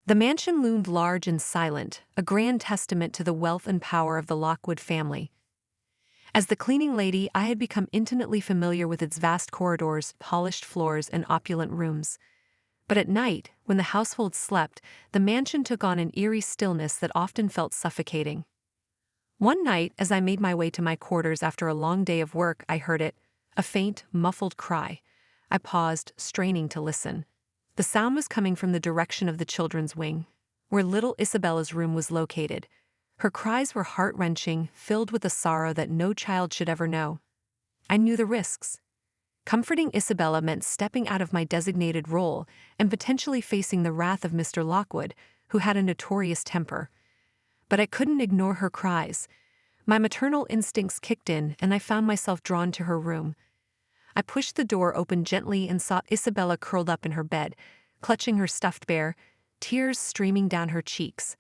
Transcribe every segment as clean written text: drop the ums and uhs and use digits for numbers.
The mansion loomed large and silent, a grand testament to the wealth and power of the Lockwood family. As the cleaning lady, I had become intimately familiar with its vast corridors, polished floors, and opulent rooms. But at night, when the household slept, the mansion took on an eerie stillness that often felt suffocating. One night, as I made my way to my quarters after a long day of work, I heard it, a faint, muffled cry. I paused, straining to listen. The sound was coming from the direction of the children's wing, where little Isabella's room was located. Her cries were heart-wrenching, filled with a sorrow that no child should ever know. I knew the risks. Comforting Isabella meant stepping out of my designated role and potentially facing the wrath of Mr. Lockwood, who had a notorious temper. But I couldn't ignore her cries. My maternal instincts kicked in, and I found myself drawn to her room. I pushed the door open gently and saw Isabella curled up in her bed, clutching her stuffed bear, tears streaming down her cheeks.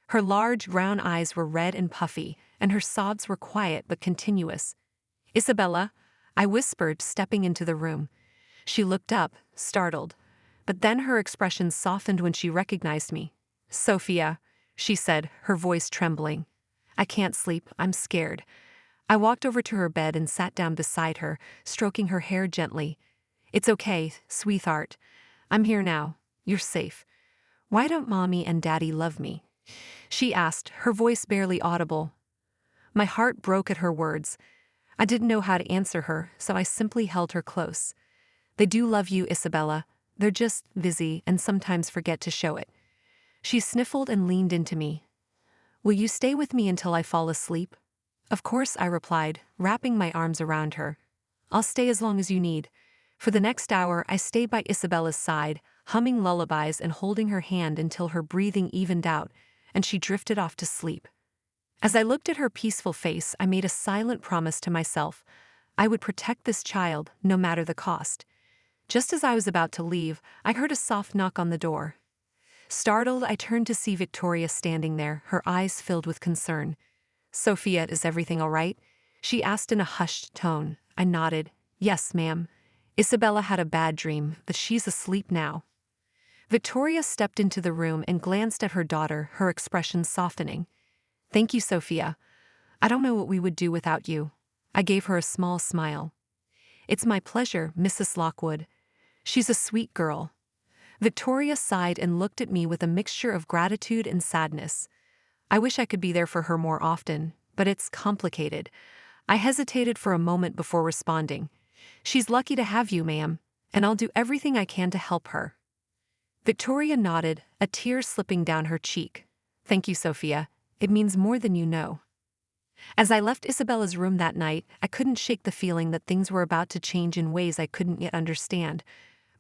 Her large brown eyes were red and puffy, and her sobs were quiet but continuous. "Isabella," I whispered, stepping into the room. She looked up, startled. But then her expression softened when she recognized me. "Sofia," she said, her voice trembling. "I can't sleep, I'm scared." I walked over to her bed and sat down beside her, stroking her hair gently. "It's okay, sweetheart. I'm here now. You're safe. Why don't Mommy and Daddy love me?" she asked, her voice barely audible. My heart broke at her words. I didn't know how to answer her, so I simply held her close. "They do love you, Isabella. They're just busy and sometimes forget to show it." She sniffled and leaned into me. "Will you stay with me until I fall asleep?" "Of course," I replied, wrapping my arms around her. "I'll stay as long as you need." For the next hour, I stayed by Isabella's side, humming lullabies and holding her hand until her breathing evened out, and she drifted off to sleep. As I looked at her peaceful face, I made a silent promise to myself. I would protect this child, no matter the cost. Just as I was about to leave, I heard a soft knock on the door. Startled, I turned to see Victoria standing there, her eyes filled with concern. "Sofia, is everything all right?" she asked in a hushed tone. I nodded. "Yes, ma'am. Isabella had a bad dream, but she's asleep now." Victoria stepped into the room and glanced at her daughter, her expression softening. "Thank you, Sofia. I don't know what we would do without you." I gave her a small smile. "It's my pleasure, Mrs. Lockwood. She's a sweet girl." Victoria sighed and looked at me with a mixture of gratitude and sadness. I wish I could be there for her more often, but it's complicated. I hesitated for a moment before responding. "She's lucky to have you, ma'am, and I'll do everything I can to help her." Victoria nodded, a tear slipping down her cheek. "Thank you, Sofia. It means more than you know." As I left Isabella's room that night, I couldn't shake the feeling that things were about to change in ways I couldn't yet understand.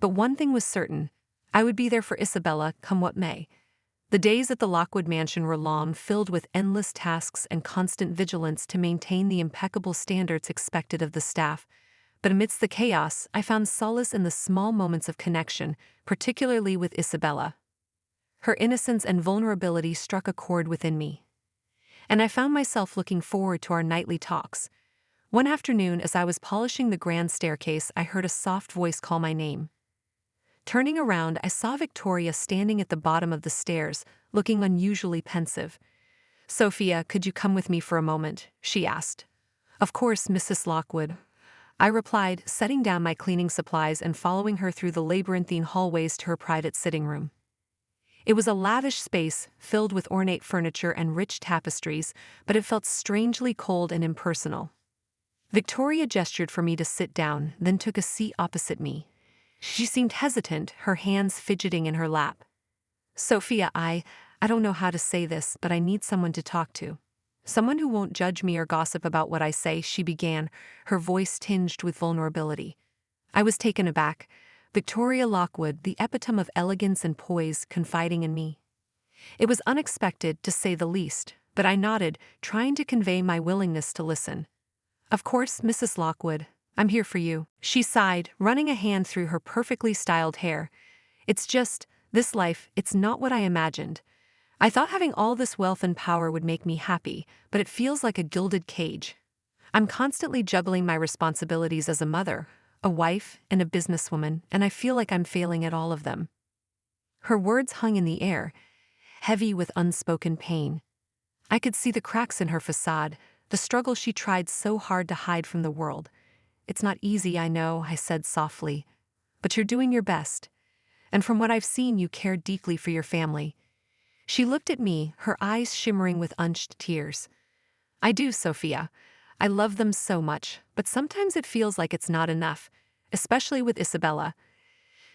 But one thing was certain. I would be there for Isabella, come what may. The days at the Lockwood mansion were long, filled with endless tasks and constant vigilance to maintain the impeccable standards expected of the staff. But amidst the chaos, I found solace in the small moments of connection, particularly with Isabella. Her innocence and vulnerability struck a chord within me. And I found myself looking forward to our nightly talks. One afternoon, as I was polishing the grand staircase, I heard a soft voice call my name. Turning around, I saw Victoria standing at the bottom of the stairs, looking unusually pensive. "Sofia, could you come with me for a moment?" she asked. "Of course, Mrs. Lockwood," I replied, setting down my cleaning supplies and following her through the labyrinthine hallways to her private sitting room. It was a lavish space, filled with ornate furniture and rich tapestries, but it felt strangely cold and impersonal. Victoria gestured for me to sit down, then took a seat opposite me. She seemed hesitant, her hands fidgeting in her lap. "Sofia, I don't know how to say this, but I need someone to talk to. Someone who won't judge me or gossip about what I say," she began, her voice tinged with vulnerability. I was taken aback. Victoria Lockwood, the epitome of elegance and poise, confiding in me. It was unexpected, to say the least, but I nodded, trying to convey my willingness to listen. "Of course, Mrs. Lockwood. I'm here for you," she sighed, running a hand through her perfectly styled hair. "It's just, this life, it's not what I imagined. I thought having all this wealth and power would make me happy, but it feels like a gilded cage. I'm constantly juggling my responsibilities as a mother, a wife, and a businesswoman, and I feel like I'm failing at all of them." Her words hung in the air, heavy with unspoken pain. I could see the cracks in her facade, the struggle she tried so hard to hide from the world. "It's not easy, I know," I said softly. "But you're doing your best. And from what I've seen, you care deeply for your family." She looked at me, her eyes shimmering with unshed tears. "I do, Sofia. I love them so much, but sometimes it feels like it's not enough, especially with Isabella.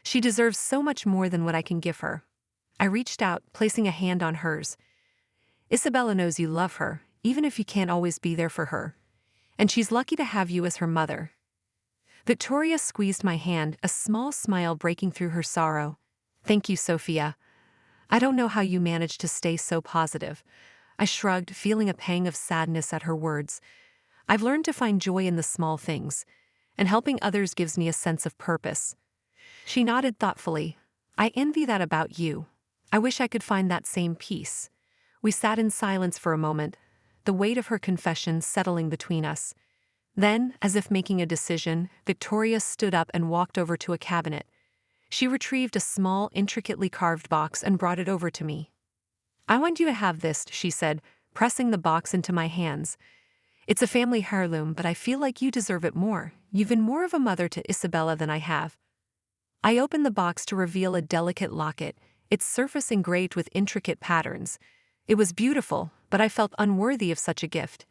She deserves so much more than what I can give her." I reached out, placing a hand on hers. "Isabella knows you love her, even if you can't always be there for her. And she's lucky to have you as her mother." Victoria squeezed my hand, a small smile breaking through her sorrow. "Thank you, Sofia. I don't know how you managed to stay so positive." I shrugged, feeling a pang of sadness at her words. "I've learned to find joy in the small things, and helping others gives me a sense of purpose." She nodded thoughtfully. "I envy that about you. I wish I could find that same peace." We sat in silence for a moment, the weight of her confession settling between us. Then, as if making a decision, Victoria stood up and walked over to a cabinet. She retrieved a small, intricately carved box and brought it over to me. "I want you to have this," she said, pressing the box into my hands. "It's a family heirloom, but I feel like you deserve it more. You've been more of a mother to Isabella than I have." I opened the box to reveal a delicate locket, its surface engraved with intricate patterns. It was beautiful, but I felt unworthy of such a gift.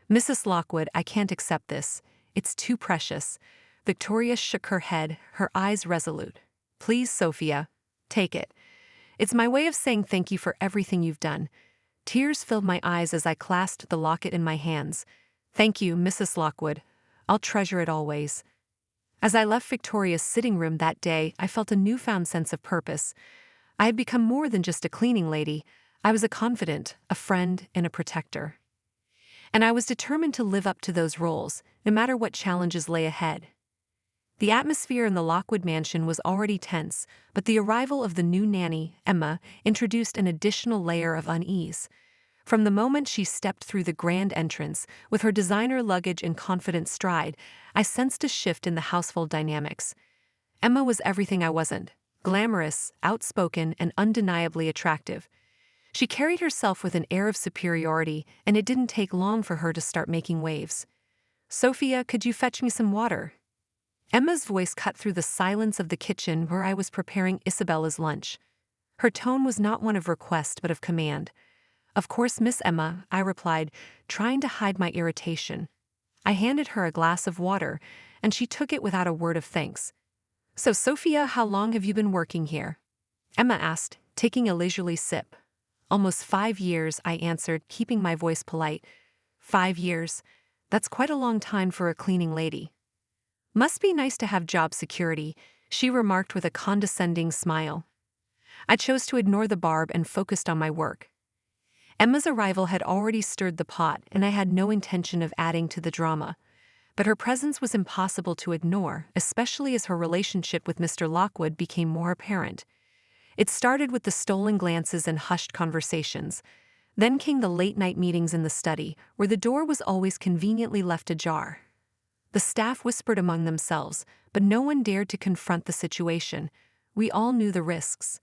"Mrs. Lockwood, I can't accept this. It's too precious." Victoria shook her head, her eyes resolute. "Please, Sofia, take it. It's my way of saying thank you for everything you've done." Tears filled my eyes as I clasped the locket in my hands. "Thank you, Mrs. Lockwood. I'll treasure it always." As I left Victoria's sitting room that day, I felt a newfound sense of purpose. I had become more than just a cleaning lady. I was a confidant, a friend, and a protector. And I was determined to live up to those roles, no matter what challenges lay ahead. The atmosphere in the Lockwood mansion was already tense, but the arrival of the new nanny, Emma, introduced an additional layer of unease. From the moment she stepped through the grand entrance, with her designer luggage and confident stride, I sensed a shift in the household dynamics. Emma was everything I wasn't: glamorous, outspoken, and undeniably attractive. She carried herself with an air of superiority, and it didn't take long for her to start making waves. "Sofia, could you fetch me some water?" Emma's voice cut through the silence of the kitchen where I was preparing Isabella's lunch. Her tone was not one of request but of command. "Of course, Miss Emma," I replied, trying to hide my irritation. I handed her a glass of water, and she took it without a word of thanks. "So, Sofia, how long have you been working here?" Emma asked, taking a leisurely sip. "Almost 5 years," I answered, keeping my voice polite. "5 years? That's quite a long time for a cleaning lady." "Must be nice to have job security," she remarked with a condescending smile. I chose to ignore the barb and focused on my work. Emma's arrival had already stirred the pot, and I had no intention of adding to the drama. But her presence was impossible to ignore, especially as her relationship with Mr. Lockwood became more apparent. It started with the stolen glances and hushed conversations. Then came the late-night meetings in the study, where the door was always conveniently left ajar. The staff whispered among themselves, but no one dared to confront the situation. We all knew the risks.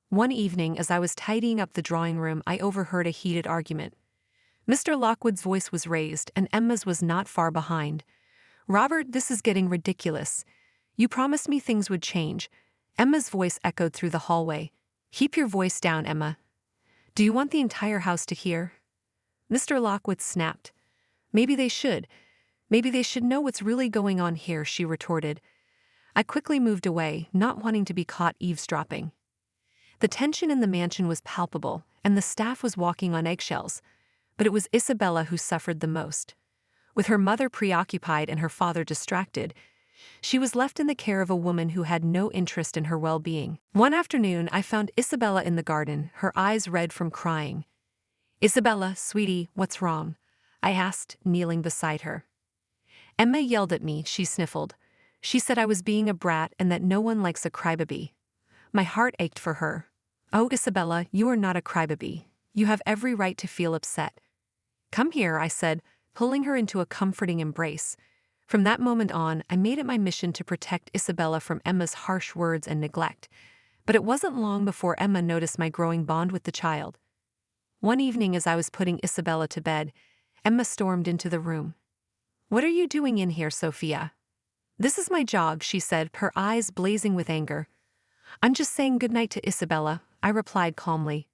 One evening, as I was tidying up the drawing room, I overheard a heated argument. Mr. Lockwood's voice was raised, and Emma's was not far behind. "Robert, this is getting ridiculous. You promised me things would change." Emma's voice echoed through the hallway. "Keep your voice down, Emma. Do you want the entire house to hear?" Mr. Lockwood snapped. "Maybe they should. Maybe they should know what's really going on here," she retorted. I quickly moved away, not wanting to be caught eavesdropping. The tension in the mansion was palpable, and the staff was walking on eggshells. But it was Isabella who suffered the most. With her mother preoccupied and her father distracted, she was left in the care of a woman who had no interest in her well-being. One afternoon, I found Isabella in the garden, her eyes red from crying. "Isabella, sweetie, what's wrong?" I asked, kneeling beside her. "Emma yelled at me," she sniffled. "She said I was being a brat and that no one likes a crybaby." My heart ached for her. "Oh, Isabella, you are not a crybaby. You have every right to feel upset." "Come here," I said, pulling her into a comforting embrace. From that moment on, I made it my mission to protect Isabella from Emma's harsh words and neglect. But it wasn't long before Emma noticed my growing bond with the child. One evening as I was putting Isabella to bed, Emma stormed into the room. "What are you doing in here, Sofia?" "This is my job," she said, her eyes blazing with anger. "I'm just saying goodnight to Isabella," I replied calmly.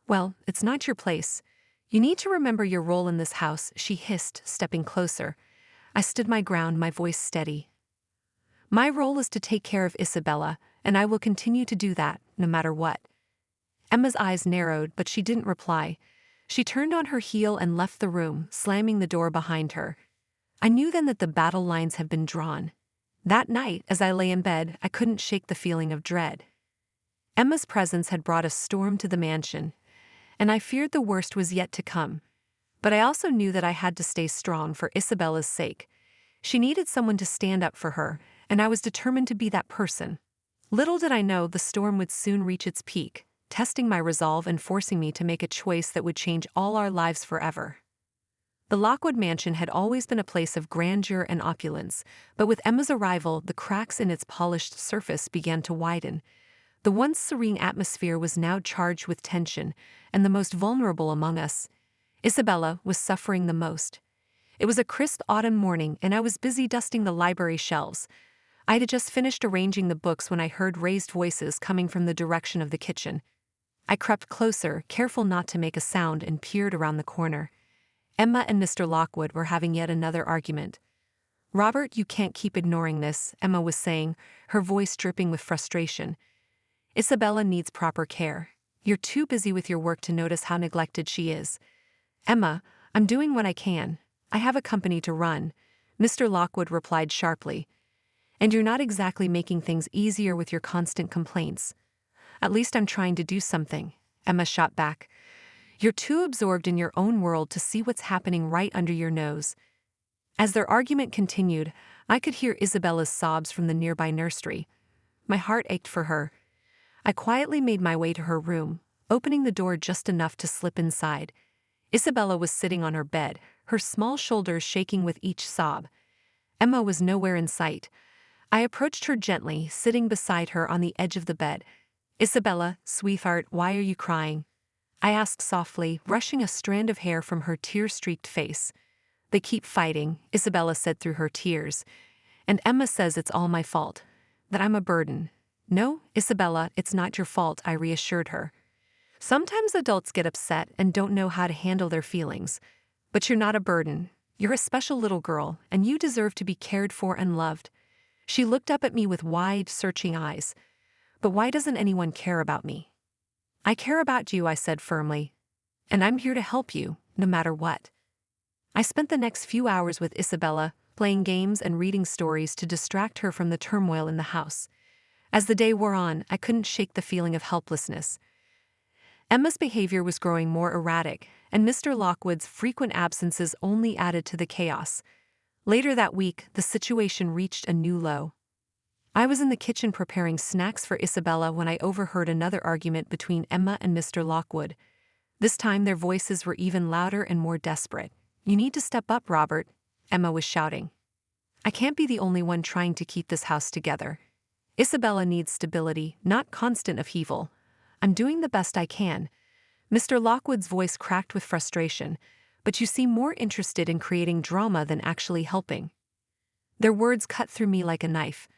"Well, it's not your place. You need to remember your role in this house," she hissed, stepping closer. I stood my ground, my voice steady. "My role is to take care of Isabella, and I will continue to do that, no matter what." Emma's eyes narrowed, but she didn't reply. She turned on her heel and left the room, slamming the door behind her. I knew then that the battle lines had been drawn. That night, as I lay in bed, I couldn't shake the feeling of dread. Emma's presence had brought a storm to the mansion, and I feared the worst was yet to come. But I also knew that I had to stay strong for Isabella's sake. She needed someone to stand up for her, and I was determined to be that person. Little did I know the storm would soon reach its peak, testing my resolve and forcing me to make a choice that would change all our lives forever. The Lockwood mansion had always been a place of grandeur and opulence, but with Emma's arrival, the cracks in its polished surface began to widen. The once serene atmosphere was now charged with tension, and the most vulnerable among us, Isabella, was suffering the most. It was a crisp autumn morning, and I was busy dusting the library shelves. I had just finished arranging the books when I heard raised voices coming from the direction of the kitchen. I crept closer, careful not to make a sound, and peered around the corner. Emma and Mr. Lockwood were having yet another argument. "Robert, you can't keep ignoring this," Emma was saying, her voice dripping with frustration. "Isabella needs proper care. You're too busy with your work to notice how neglected she is." "Emma, I'm doing what I can. I have a company to run," Mr. Lockwood replied sharply. "And you're not exactly making things easier with your constant complaints." "At least I'm trying to do something," Emma shot back. "You're too absorbed in your own world to see what's happening right under your nose." As their argument continued, I could hear Isabella's sobs from the nearby nursery. My heart ached for her. I quietly made my way to her room, opening the door just enough to slip inside. Isabella was sitting on her bed, her small shoulders shaking with each sob. Emma was nowhere in sight. I approached her gently, sitting beside her on the edge of the bed. "Isabella, sweetheart, why are you crying?" I asked softly, brushing a strand of hair from her tear-streaked face. "They keep fighting," Isabella said through her tears. "And Emma says it's all my fault, that I'm a burden." "No, Isabella, it's not your fault," I reassured her. "Sometimes adults get upset and don't know how to handle their feelings. But you're not a burden. You're a special little girl, and you deserve to be cared for and loved." She looked up at me with wide, searching eyes. "But why doesn't anyone care about me?" "I care about you," I said firmly. "And I'm here to help you, no matter what." I spent the next few hours with Isabella, playing games and reading stories to distract her from the turmoil in the house. As the day wore on, I couldn't shake the feeling of helplessness. Emma's behavior was growing more erratic, and Mr. Lockwood's frequent absences only added to the chaos. Later that week, the situation reached a new low. I was in the kitchen preparing snacks for Isabella when I overheard another argument between Emma and Mr. Lockwood. This time their voices were even louder and more desperate. "You need to step up, Robert," Emma was shouting. "I can't be the only one trying to keep this house together. Isabella needs stability, not constant upheaval. I'm doing the best I can." Mr. Lockwood's voice cracked with frustration. "But you seem more interested in creating drama than actually helping." Their words cut through me like a knife.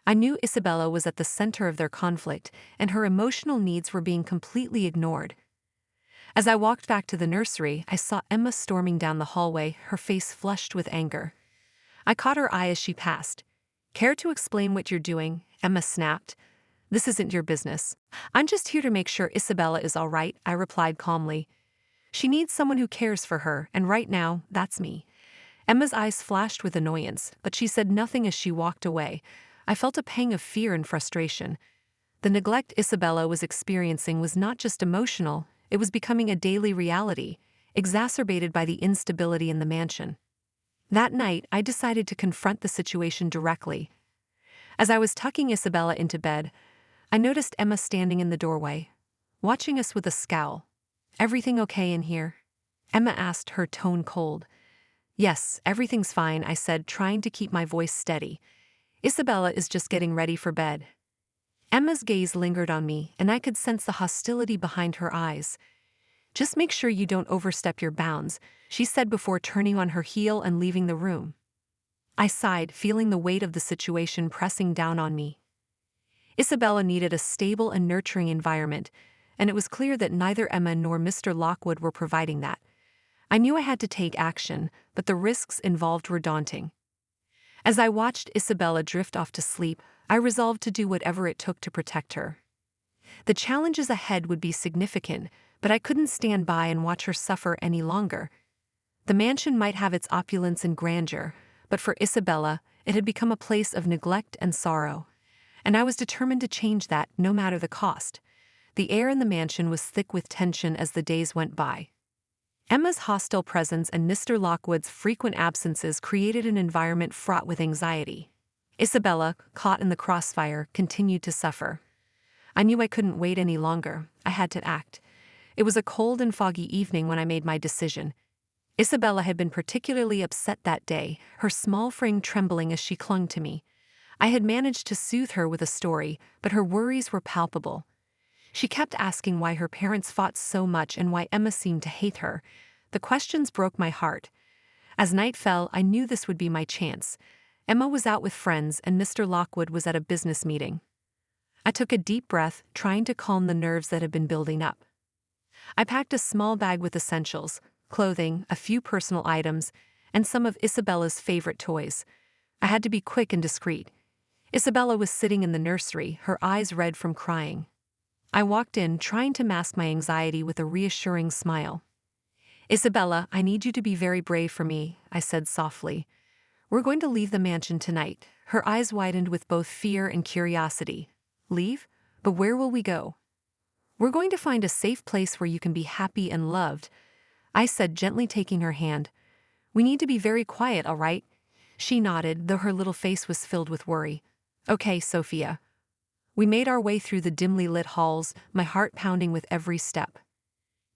I knew Isabella was at the center of their conflict, and her emotional needs were being completely ignored. As I walked back to the nursery, I saw Emma storming down the hallway, her face flushed with anger. I caught her eye as she passed. "Care to explain what you're doing?" Emma snapped. "This isn't your business." "I'm just here to make sure Isabella is all right," I replied calmly. "She needs someone who cares for her, and right now, that's me." Emma's eyes flashed with annoyance, but she said nothing as she walked away. I felt a pang of fear and frustration. The neglect Isabella was experiencing was not just emotional, it was becoming a daily reality, exacerbated by the instability in the mansion. That night, I decided to confront the situation directly. As I was tucking Isabella into bed, I noticed Emma standing in the doorway, watching us with a scowl. "Everything okay in here?" Emma asked, her tone cold. "Yes, everything's fine," I said, trying to keep my voice steady. "Isabella is just getting ready for bed." Emma's gaze lingered on me, and I could sense the hostility behind her eyes. "Just make sure you don't overstep your bounds," she said before turning on her heel and leaving the room. I sighed, feeling the weight of the situation pressing down on me. Isabella needed a stable and nurturing environment, and it was clear that neither Emma nor Mr. Lockwood were providing that. I knew I had to take action, but the risks involved were daunting. As I watched Isabella drift off to sleep, I resolved to do whatever it took to protect her. The challenges ahead would be significant, but I couldn't stand by and watch her suffer any longer. The mansion might have its opulence and grandeur, but for Isabella, it had become a place of neglect and sorrow. And I was determined to change that, no matter the cost. The air in the mansion was thick with tension as the days went by. Emma's hostile presence and Mr. Lockwood's frequent absences created an environment fraught with anxiety. Isabella, caught in the crossfire, continued to suffer. I knew I couldn't wait any longer. I had to act. It was a cold and foggy evening when I made my decision. Isabella had been particularly upset that day, her small frame trembling as she clung to me. I had managed to soothe her with a story, but her worries were palpable. She kept asking why her parents fought so much and why Emma seemed to hate her. The questions broke my heart. As night fell, I knew this would be my chance. Emma was out with friends and Mr. Lockwood was at a business meeting. I took a deep breath, trying to calm the nerves that had been building up. I packed a small bag with essentials, clothing, a few personal items, and some of Isabella's favorite toys. I had to be quick and discreet. Isabella was sitting in the nursery, her eyes red from crying. I walked in, trying to mask my anxiety with a reassuring smile. "Isabella, I need you to be very brave for me," I said softly. "We're going to leave the mansion tonight." Her eyes widened with both fear and curiosity. "Leave? But where will we go?" "We're going to find a safe place where you can be happy and loved," I said, gently taking her hand. "We need to be very quiet, all right?" She nodded, though her little face was filled with worry. "Okay, Sofia." We made our way through the dimly lit halls, my heart pounding with every step.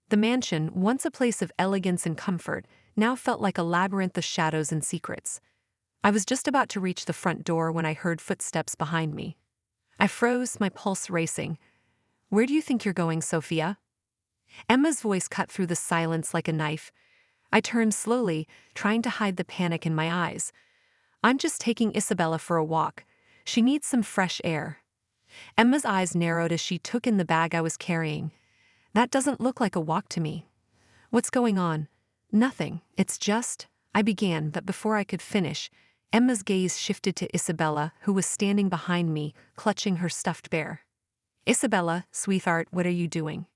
The mansion, once a place of elegance and comfort, now felt like a labyrinth of shadows and secrets. I was just about to reach the front door when I heard footsteps behind me. I froze, my pulse racing. "Where do you think you're going, Sofia?" Emma's voice cut through the silence like a knife. I turned slowly, trying to hide the panic in my eyes. "I'm just taking Isabella for a walk. She needs some fresh air." Emma's eyes narrowed as she took in the bag I was carrying. "That doesn't look like a walk to me." "What's going on?" "Nothing, it's just—" I began, but before I could finish, Emma's gaze shifted to Isabella, who was standing behind me, clutching her stuffed bear. "Isabella, sweetheart, what are you doing?"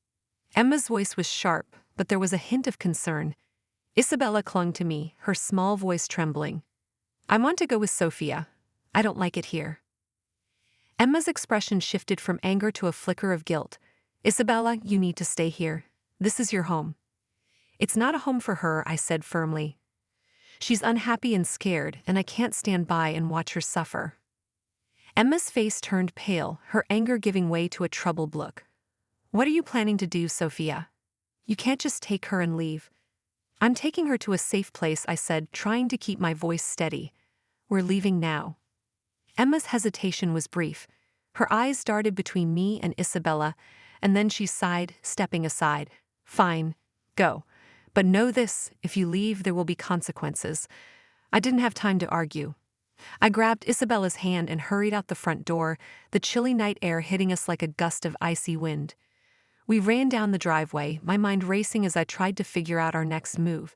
Emma's voice was sharp, but there was a hint of concern. Isabella clung to me, her small voice trembling. "I want to go with Sofia. I don't like it here." Emma's expression shifted from anger to a flicker of guilt. "Isabella, you need to stay here. This is your home." "It's not a home for her," I said firmly. "She's unhappy and scared, and I can't stand by and watch her suffer." Emma's face turned pale, her anger giving way to a troubled look. "What are you planning to do, Sofia? You can't just take her and leave." "I'm taking her to a safe place," I said, trying to keep my voice steady. "We're leaving now." Emma's hesitation was brief. Her eyes darted between me and Isabella, and then she sighed, stepping aside. "Fine, go. But know this, if you leave, there will be consequences." I didn't have time to argue. I grabbed Isabella's hand and hurried out the front door, the chilly night air hitting us like a gust of icy wind. We ran down the driveway, my mind racing as I tried to figure out our next move.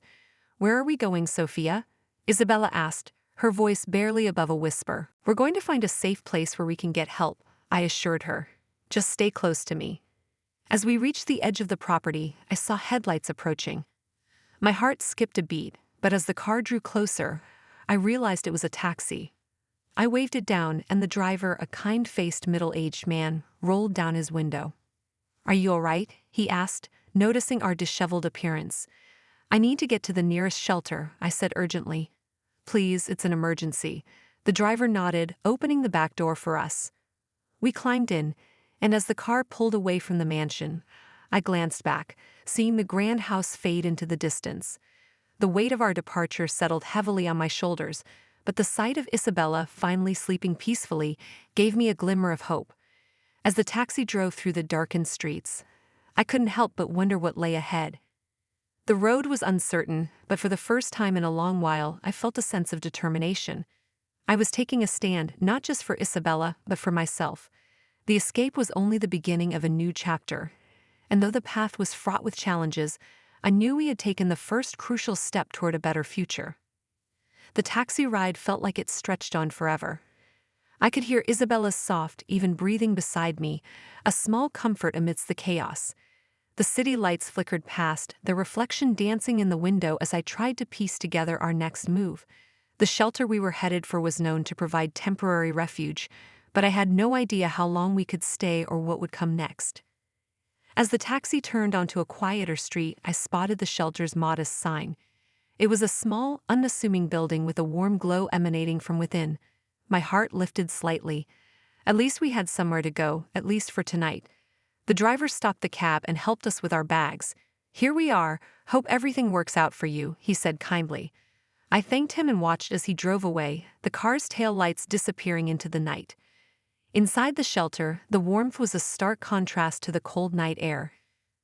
"Where are we going, Sofia?" Isabella asked, her voice barely above a whisper. "We're going to find a safe place where we can get help," I assured her. "Just stay close to me." As we reached the edge of the property, I saw headlights approaching. My heart skipped a beat, but as the car drew closer, I realized it was a taxi. I waved it down, and the driver, a kind-faced middle-aged man, rolled down his window. "Are you all right?" he asked, noticing our disheveled appearance. "I need to get to the nearest shelter," I said urgently. "Please, it's an emergency." The driver nodded, opening the back door for us. We climbed in, and as the car pulled away from the mansion, I glanced back, seeing the grand house fade into the distance. The weight of our departure settled heavily on my shoulders, but the sight of Isabella finally sleeping peacefully gave me a glimmer of hope. As the taxi drove through the darkened streets, I couldn't help but wonder what lay ahead. The road was uncertain, but for the first time in a long while, I felt a sense of determination. I was taking a stand, not just for Isabella, but for myself. The escape was only the beginning of a new chapter, and though the path was fraught with challenges, I knew we had taken the first crucial step toward a better future. The taxi ride felt like it stretched on forever. I could hear Isabella's soft, even breathing beside me, a small comfort amidst the chaos. The city lights flickered past, their reflection dancing in the window as I tried to piece together our next move. The shelter we were headed for was known to provide temporary refuge, but I had no idea how long we could stay or what would come next. As the taxi turned onto a quieter street, I spotted the shelter's modest sign. It was a small, unassuming building with a warm glow emanating from within. My heart lifted slightly. At least we had somewhere to go, at least for tonight. The driver stopped the cab and helped us with our bags. "Here we are, hope everything works out for you," he said kindly. I thanked him and watched as he drove away, the car's tail lights disappearing into the night. Inside the shelter, the warmth was a stark contrast to the cold night air.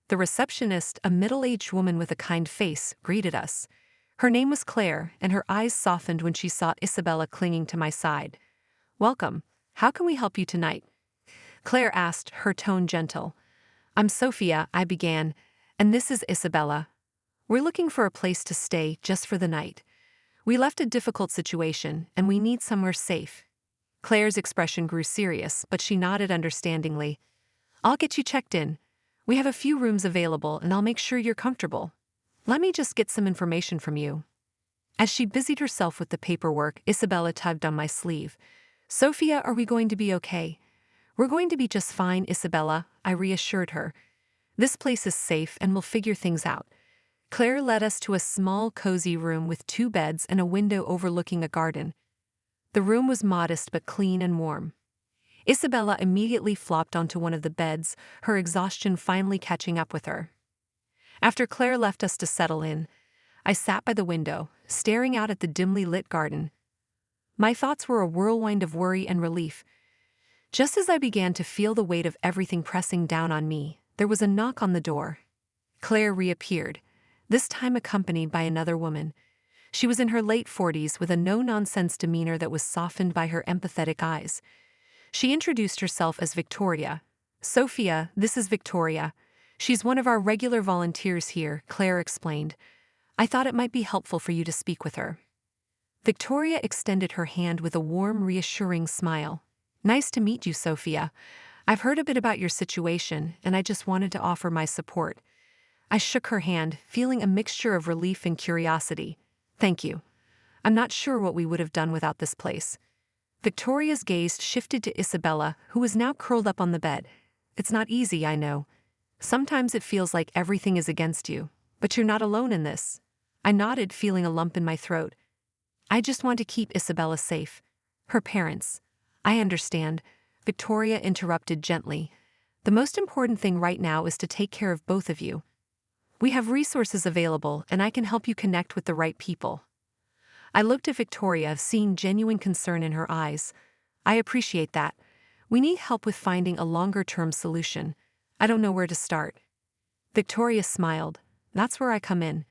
The receptionist, a middle-aged woman with a kind face, greeted us. Her name was Claire, and her eyes softened when she saw Isabella clinging to my side. "Welcome. How can we help you tonight?" Claire asked, her tone gentle. "I'm Sofia," I began, "and this is Isabella. We're looking for a place to stay just for the night. We left a difficult situation, and we need somewhere safe." Claire's expression grew serious, but she nodded understandingly. "I'll get you checked in. We have a few rooms available, and I'll make sure you're comfortable. Let me just get some information from you." As she busied herself with the paperwork, Isabella tugged on my sleeve. "Sofia, are we going to be okay?" "We're going to be just fine, Isabella," I reassured her. "This place is safe, and we'll figure things out." Claire led us to a small, cozy room with 2 beds and a window overlooking a garden. The room was modest but clean and warm. Isabella immediately flopped onto one of the beds, her exhaustion finally catching up with her. After Claire left us to settle in, I sat by the window, staring out at the dimly lit garden. My thoughts were a whirlwind of worry and relief. Just as I began to feel the weight of everything pressing down on me, there was a knock on the door. Claire reappeared, this time accompanied by another woman. She was in her late 40s with a no-nonsense demeanor that was softened by her empathetic eyes. She introduced herself as Victoria. "Sofia, this is Victoria. She's one of our regular volunteers here," Claire explained. "I thought it might be helpful for you to speak with her." Victoria extended her hand with a warm, reassuring smile. "Nice to meet you, Sofia. I've heard a bit about your situation, and I just wanted to offer my support." I shook her hand, feeling a mixture of relief and curiosity. "Thank you. I'm not sure what we would have done without this place." Victoria's gaze shifted to Isabella, who was now curled up on the bed. "It's not easy, I know. Sometimes it feels like everything is against you, but you're not alone in this." I nodded, feeling a lump in my throat. "I just want to keep Isabella safe. Her parents." "I understand," Victoria interrupted gently. "The most important thing right now is to take care of both of you. We have resources available, and I can help you connect with the right people." I looked at Victoria, seeing genuine concern in her eyes. "I appreciate that. We need help with finding a longer-term solution. I don't know where to start." Victoria smiled. "That's where I come in.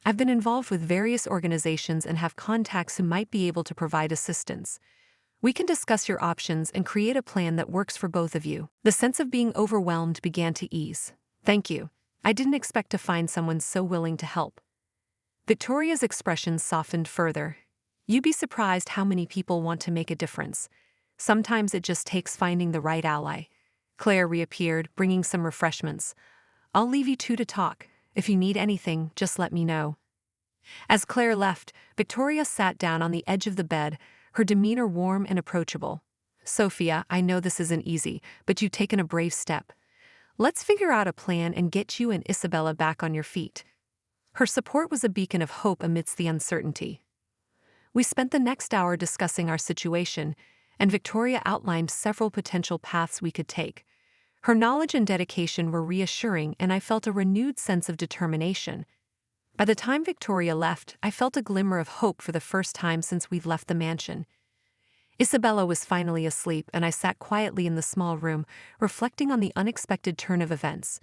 I've been involved with various organizations and have contacts who might be able to provide assistance. We can discuss your options and create a plan that works for both of you." The sense of being overwhelmed began to ease. "Thank you. I didn't expect to find someone so willing to help." Victoria's expression softened further. "You'd be surprised how many people want to make a difference. Sometimes it just takes finding the right ally." Claire reappeared, bringing some refreshments. "I'll leave you two to talk. If you need anything, just let me know." As Claire left, Victoria sat down on the edge of the bed, her demeanor warm and approachable. "Sofia, I know this isn't easy, but you've taken a brave step. Let's figure out a plan and get you and Isabella back on your feet." Her support was a beacon of hope amidst the uncertainty. We spent the next hour discussing our situation, and Victoria outlined several potential paths we could take. Her knowledge and dedication were reassuring, and I felt a renewed sense of determination. By the time Victoria left, I felt a glimmer of hope for the first time since we'd left the mansion. Isabella was finally asleep, and I sat quietly in the small room, reflecting on the unexpected turn of events.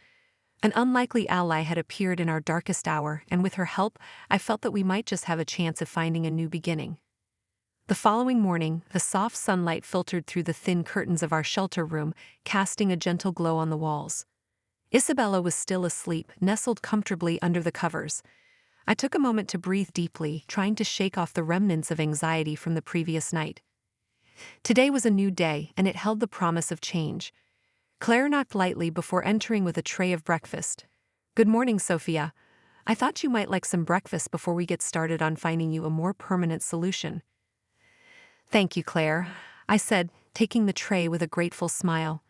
An unlikely ally had appeared in our darkest hour, and with her help, I felt that we might just have a chance of finding a new beginning. The following morning, the soft sunlight filtered through the thin curtains of our shelter room, casting a gentle glow on the walls. Isabella was still asleep, nestled comfortably under the covers. I took a moment to breathe deeply, trying to shake off the remnants of anxiety from the previous night. Today was a new day, and it held the promise of change. Claire knocked lightly before entering with a tray of breakfast. "Good morning, Sofia. I thought you might like some breakfast before we get started on finding you a more permanent solution." "Thank you, Claire," I said, taking the tray with a grateful smile.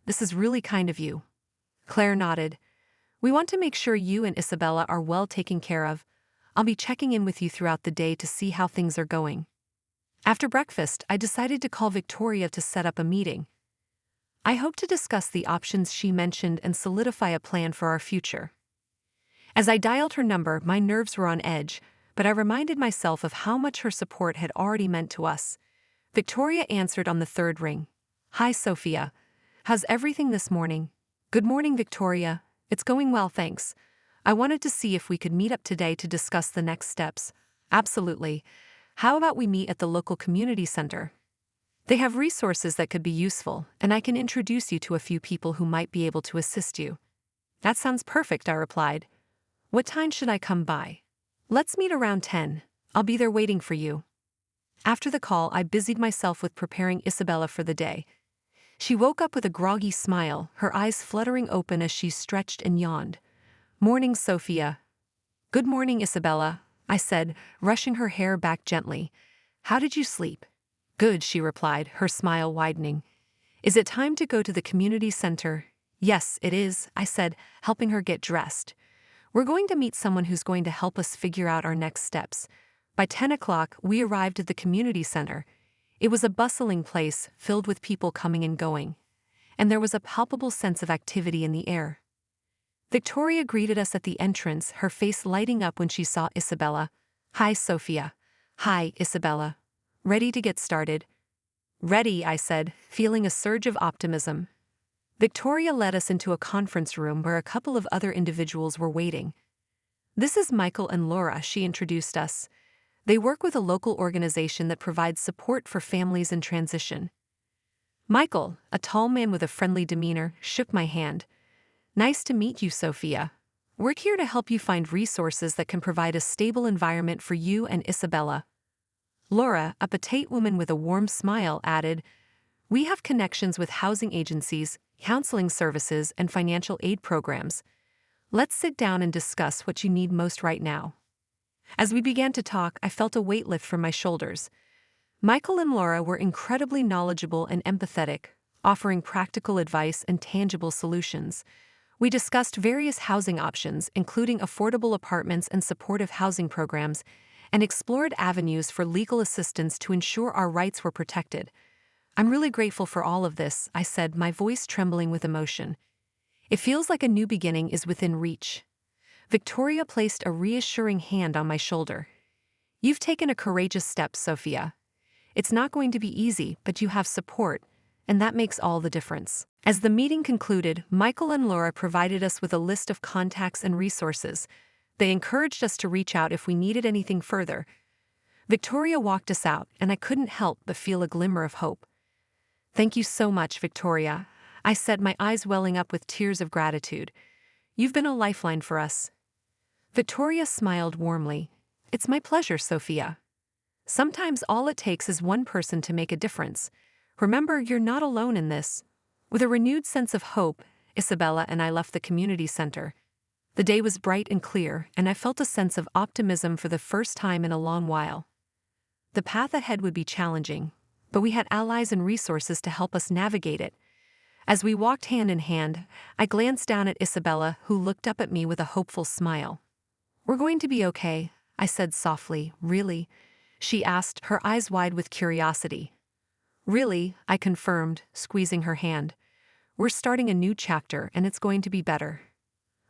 "This is really kind of you." Claire nodded. "We want to make sure you and Isabella are well taken care of. I'll be checking in with you throughout the day to see how things are going." After breakfast, I decided to call Victoria to set up a meeting. I hoped to discuss the options she mentioned and solidify a plan for our future. As I dialed her number, my nerves were on edge, but I reminded myself of how much her support had already meant to us. Victoria answered on the third ring. "Hi, Sofia. How's everything this morning?" "Good morning, Victoria. It's going well, thanks. I wanted to see if we could meet up today to discuss the next steps." "Absolutely. How about we meet at the local community center? They have resources that could be useful, and I can introduce you to a few people who might be able to assist you." "That sounds perfect," I replied. "What time should I come by?" "Let's meet around 10. I'll be there waiting for you." After the call, I busied myself with preparing Isabella for the day. She woke up with a groggy smile, her eyes fluttering open as she stretched and yawned. "Morning, Sofia." "Good morning, Isabella," I said, brushing her hair back gently. "How did you sleep?" "Good," she replied, her smile widening. "Is it time to go to the community center?" "Yes, it is," I said, helping her get dressed. "We're going to meet someone who's going to help us figure out our next steps." By 10 o'clock, we arrived at the community center. It was a bustling place, filled with people coming and going. And there was a palpable sense of activity in the air. Victoria greeted us at the entrance, her face lighting up when she saw Isabella. "Hi, Sofia." "Hi, Isabella. Ready to get started?" "Ready," I said, feeling a surge of optimism. Victoria led us into a conference room where a couple of other individuals were waiting. "This is Michael and Laura," she introduced us. "They work with a local organization that provides support for families in transition." Michael, a tall man with a friendly demeanor, shook my hand. "Nice to meet you, Sofia. We're here to help you find resources that can provide a stable environment for you and Isabella." Laura, a petite woman with a warm smile, added, "We have connections with housing agencies, counseling services, and financial aid programs. Let's sit down and discuss what you need most right now." As we began to talk, I felt a weight lift from my shoulders. Michael and Laura were incredibly knowledgeable and empathetic, offering practical advice and tangible solutions. We discussed various housing options, including affordable apartments and supportive housing programs, and explored avenues for legal assistance to ensure our rights were protected. "I'm really grateful for all of this," I said, my voice trembling with emotion. "It feels like a new beginning is within reach." Victoria placed a reassuring hand on my shoulder. "You've taken a courageous step, Sofia. It's not going to be easy, but you have support, and that makes all the difference." As the meeting concluded, Michael and Laura provided us with a list of contacts and resources. They encouraged us to reach out if we needed anything further. Victoria walked us out, and I couldn't help but feel a glimmer of hope. "Thank you so much, Victoria," I said, my eyes welling up with tears of gratitude. "You've been a lifeline for us." Victoria smiled warmly. "It's my pleasure, Sofia. Sometimes all it takes is one person to make a difference. Remember, you're not alone in this." With a renewed sense of hope, Isabella and I left the community center. The day was bright and clear, and I felt a sense of optimism for the first time in a long while. The path ahead would be challenging, but we had allies and resources to help us navigate it. As we walked hand in hand, I glanced down at Isabella, who looked up at me with a hopeful smile. "We're going to be okay," I said softly. "Really?" she asked, her eyes wide with curiosity. "Really," I confirmed, squeezing her hand. "We're starting a new chapter, and it's going to be better."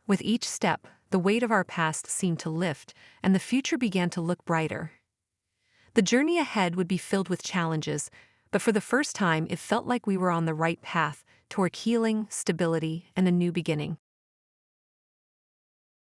With each step, the weight of our past seemed to lift, and the future began to look brighter. The journey ahead would be filled with challenges, But for the first time, it felt like we were on the right path toward healing, stability, and a new beginning.